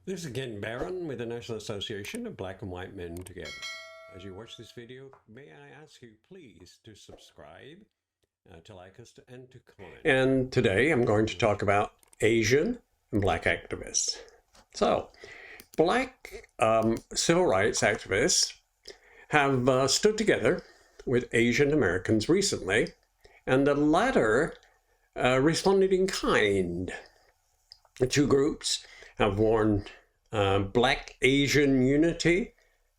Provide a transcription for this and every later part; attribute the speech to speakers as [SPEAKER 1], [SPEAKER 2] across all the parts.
[SPEAKER 1] This is again Baron with the National Association of Black and White Men Together. As you watch this video, may I ask you please to subscribe, to like us, and to comment. And today I'm going to talk about Asian and Black activists. So, Black civil rights activists have stood together with Asian Americans recently, and the latter responded in kind. The two groups have worn Black Asian Unity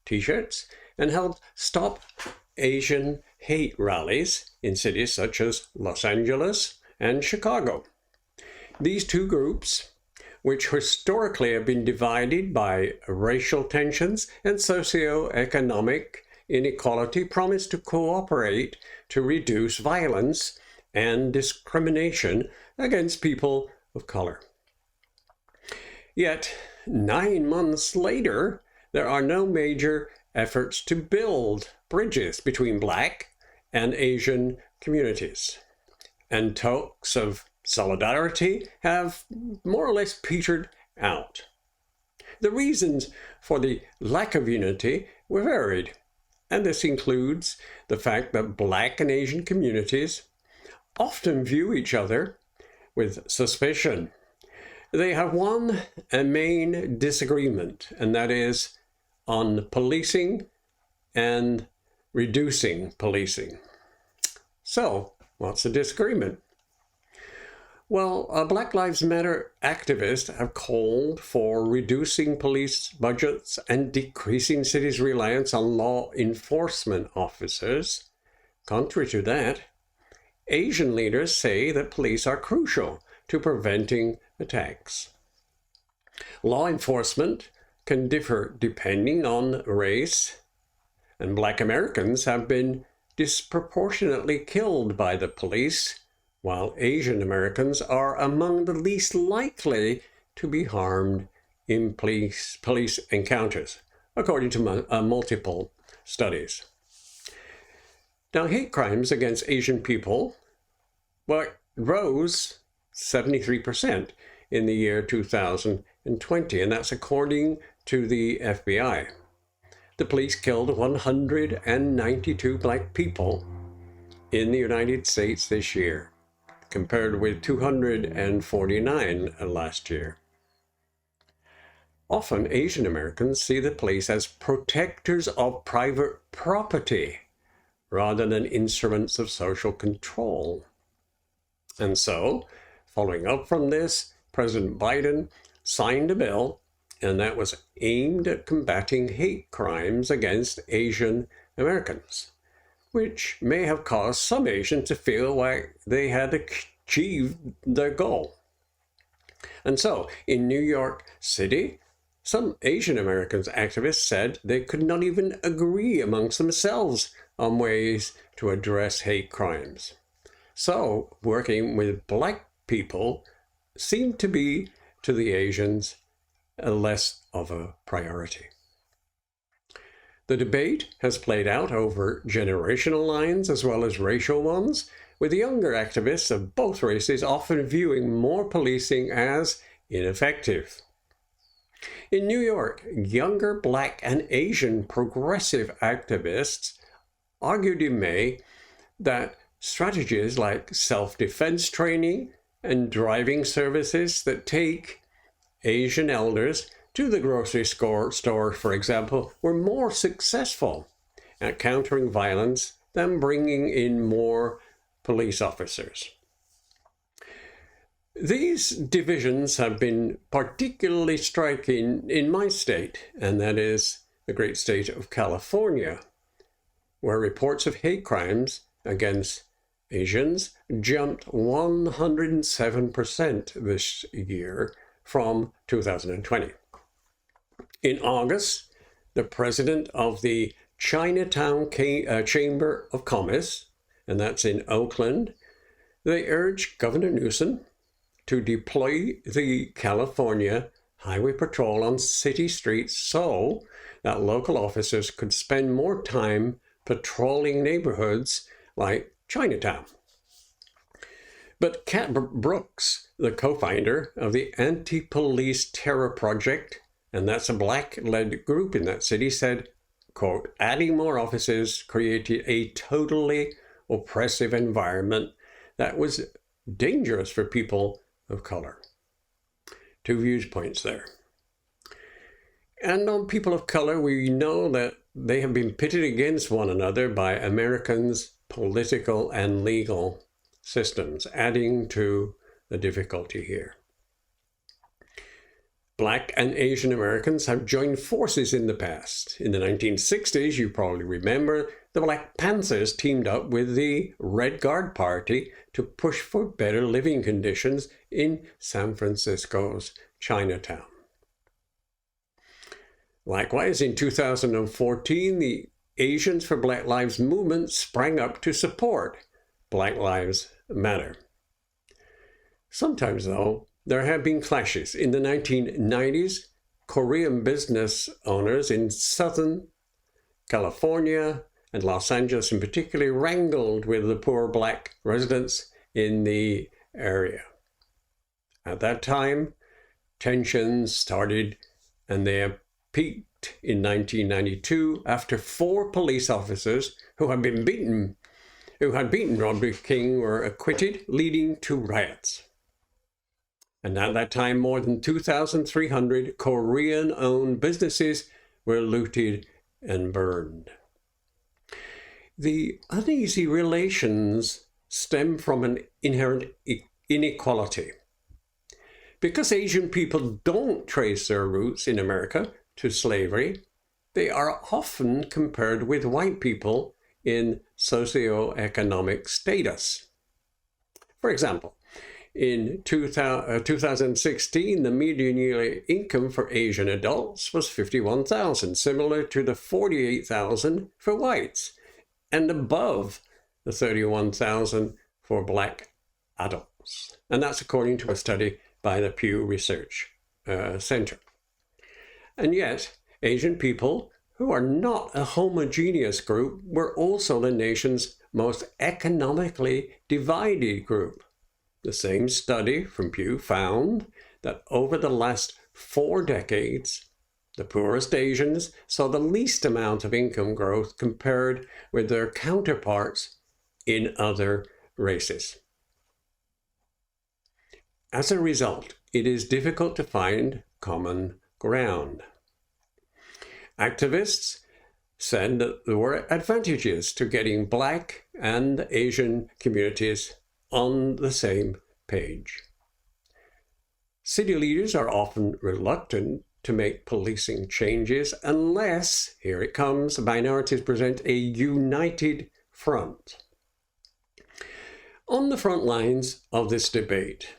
[SPEAKER 1] t-shirts and held Stop Asian Hate rallies in cities such as Los Angeles and Chicago. These two groups, which historically have been divided by racial tensions and socioeconomic inequality, promise to cooperate to reduce violence and discrimination against people of color. Yet, 9 months later, there are no major efforts to build bridges between Black and Asian communities. And talks of solidarity have more or less petered out. The reasons for the lack of unity were varied, and this includes the fact that Black and Asian communities often view each other with suspicion. They have one main disagreement, and that is on policing and reducing policing. So, what's the disagreement? Well, Black Lives Matter activists have called for reducing police budgets and decreasing cities' reliance on law enforcement officers. Contrary to that, Asian leaders say that police are crucial to preventing attacks. Law enforcement can differ depending on race, and Black Americans have been disproportionately killed by the police, while Asian Americans are among the least likely to be harmed in police encounters, according to multiple studies. Now, hate crimes against Asian people rose 73% in the year 2020, and that's according to the FBI. The police killed 192 Black people in the United States this year, compared with 249 last year. Often, Asian Americans see the police as protectors of private property rather than instruments of social control. And so, following up from this, President Biden signed a bill, and that was aimed at combating hate crimes against Asian Americans, which may have caused some Asians to feel like they had achieved their goal. And so, in New York City, some Asian Americans activists said they could not even agree amongst themselves on ways to address hate crimes. So, working with Black people seemed to be, to the Asians, less of a priority. The debate has played out over generational lines as well as racial ones, with younger activists of both races often viewing more policing as ineffective. In New York, younger Black and Asian progressive activists argued in May that strategies like self-defense training and driving services that take Asian elders to the grocery store, for example, were more successful at countering violence than bringing in more police officers. These divisions have been particularly striking in my state, and that is the great state of California, where reports of hate crimes against Asians jumped 107% this year from 2020. In August, the president of the Chinatown Chamber of Commerce, and that's in Oakland, they urged Governor Newsom to deploy the California Highway Patrol on city streets so that local officers could spend more time patrolling neighborhoods like Chinatown. But Kat Brooks, the co-founder of the Anti-Police Terror Project, and that's a black-led group in that city, said, quote, adding more offices created a totally oppressive environment that was dangerous for people of color. Two viewpoints there. And on people of color, we know that they have been pitted against one another by Americans' political and legal systems, adding to the difficulty here. Black and Asian Americans have joined forces in the past. In the 1960s, you probably remember, the Black Panthers teamed up with the Red Guard Party to push for better living conditions in San Francisco's Chinatown. Likewise, in 2014, the Asians for Black Lives movement sprang up to support Black Lives Matter. Sometimes, though, there have been clashes. In the 1990s, Korean business owners in Southern California and Los Angeles in particular wrangled with the poor black residents in the area. At that time, tensions started, and they peaked in 1992 after 4 police officers who had beaten Rodney King were acquitted, leading to riots. And at that time, more than 2,300 Korean-owned businesses were looted and burned. The uneasy relations stem from an inherent inequality. Because Asian people don't trace their roots in America to slavery, they are often compared with white people in socioeconomic status. For example, in 2016, the median yearly income for Asian adults was $51,000, similar to the $48,000 for whites, and above the $31,000 for black adults. And that's according to a study by the Pew Research Center. And yet, Asian people, who are not a homogeneous group, were also the nation's most economically divided group. The same study from Pew found that over the last 4 decades, the poorest Asians saw the least amount of income growth compared with their counterparts in other races. As a result, it is difficult to find common ground. Activists said that there were advantages to getting Black and Asian communities on the same page. City leaders are often reluctant to make policing changes unless, here it comes, minorities present a united front. On the front lines of this debate,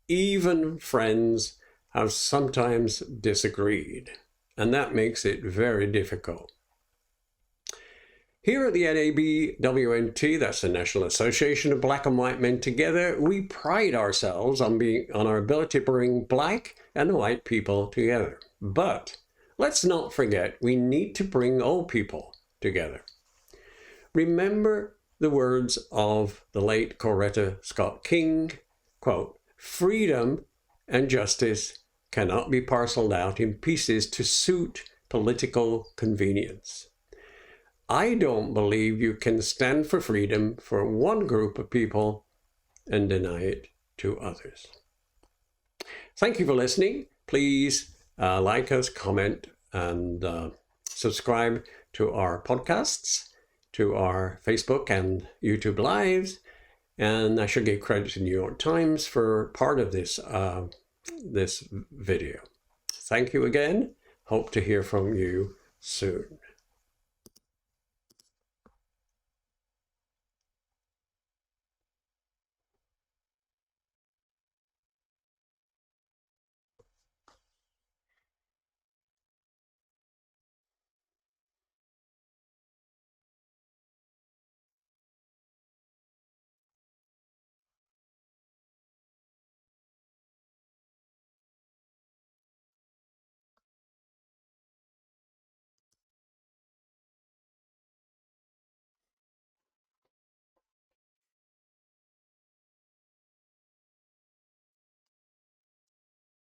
[SPEAKER 1] even friends have sometimes disagreed, and that makes it very difficult. Here at the NABWNT, that's the National Association of Black and White Men Together, we pride ourselves on our ability to bring black and white people together. But let's not forget, we need to bring all people together. Remember the words of the late Coretta Scott King, quote, "Freedom and justice cannot be parceled out in pieces to suit political convenience. I don't believe you can stand for freedom for one group of people and deny it to others." Thank you for listening. Please like us, comment, and subscribe to our podcasts, to our Facebook and YouTube Lives. And I should give credit to New York Times for part of this video. Thank you again. Hope to hear from you soon.